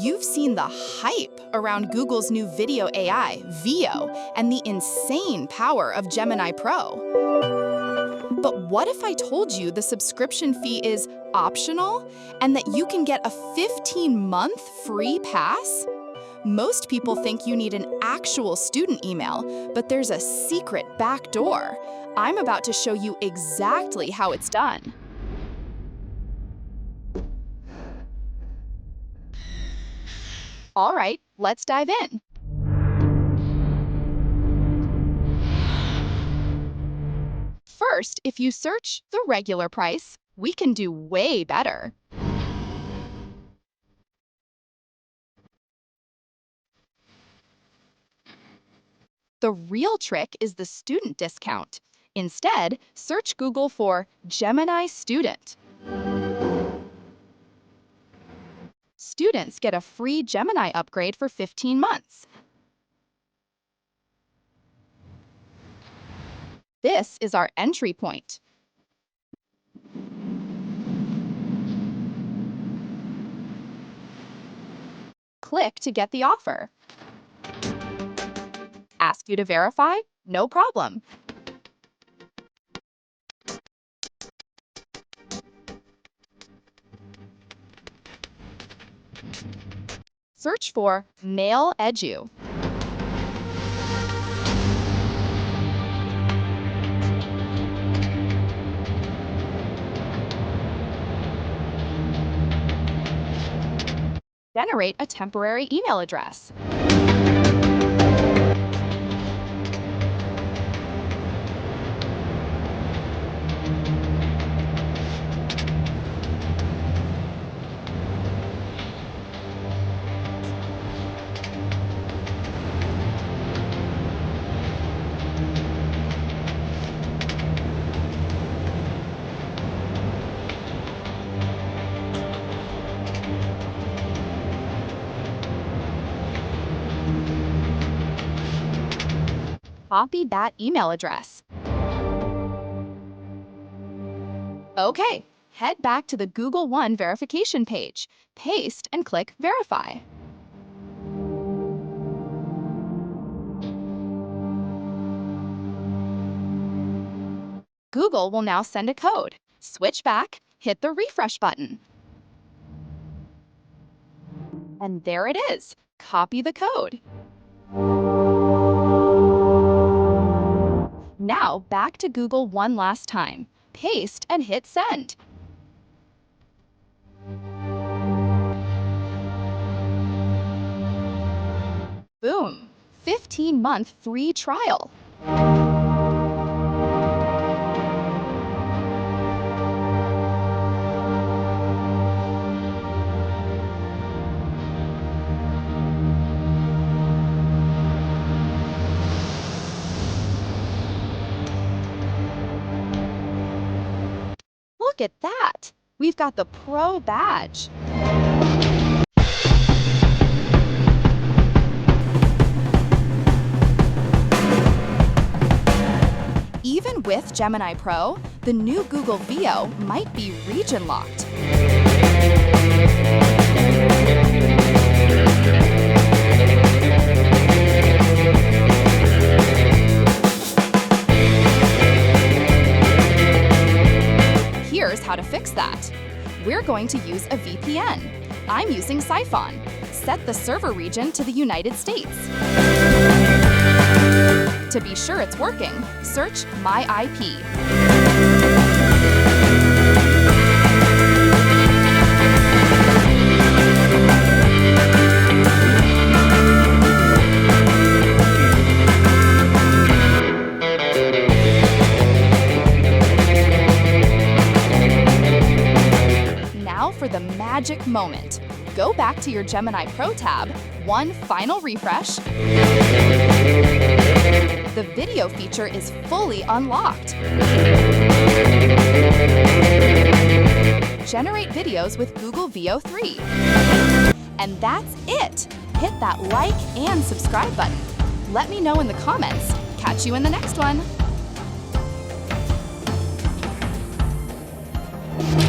You've seen the hype around Google's new video AI, VEO, and the insane power of Gemini Pro. But what if I told you the subscription fee is optional and that you can get a 15-month free pass? Most people think you need an actual student email, but there's a secret backdoor. I'm about to show you exactly how it's done. All right, let's dive in. First, if you search the regular price, we can do way better. The real trick is the student discount. Instead, search Google for Gemini Student. Students get a free Gemini upgrade for 15 months. This is our entry point. Click to get the offer. Ask you to verify? No problem. Search for Mail Edu. Generate a temporary email address. Copy that email address. Okay, head back to the Google One verification page. Paste and click Verify. Google will now send a code. Switch back, hit the refresh button. And there it is. Copy the code. Now back to Google one last time. Paste and hit send. Boom! 15-month free trial. Look at that! We've got the Pro badge. Even with Gemini Pro, the new Google VEO might be region locked. Here's how to fix that. We're going to use a VPN. I'm using Psiphon. Set the server region to the United States. To be sure it's working, search My IP. For the magic moment. Go back to your Gemini Pro tab, one final refresh. The video feature is fully unlocked. Generate videos with Google VEO 3. And that's it! Hit that like and subscribe button. Let me know in the comments. Catch you in the next one.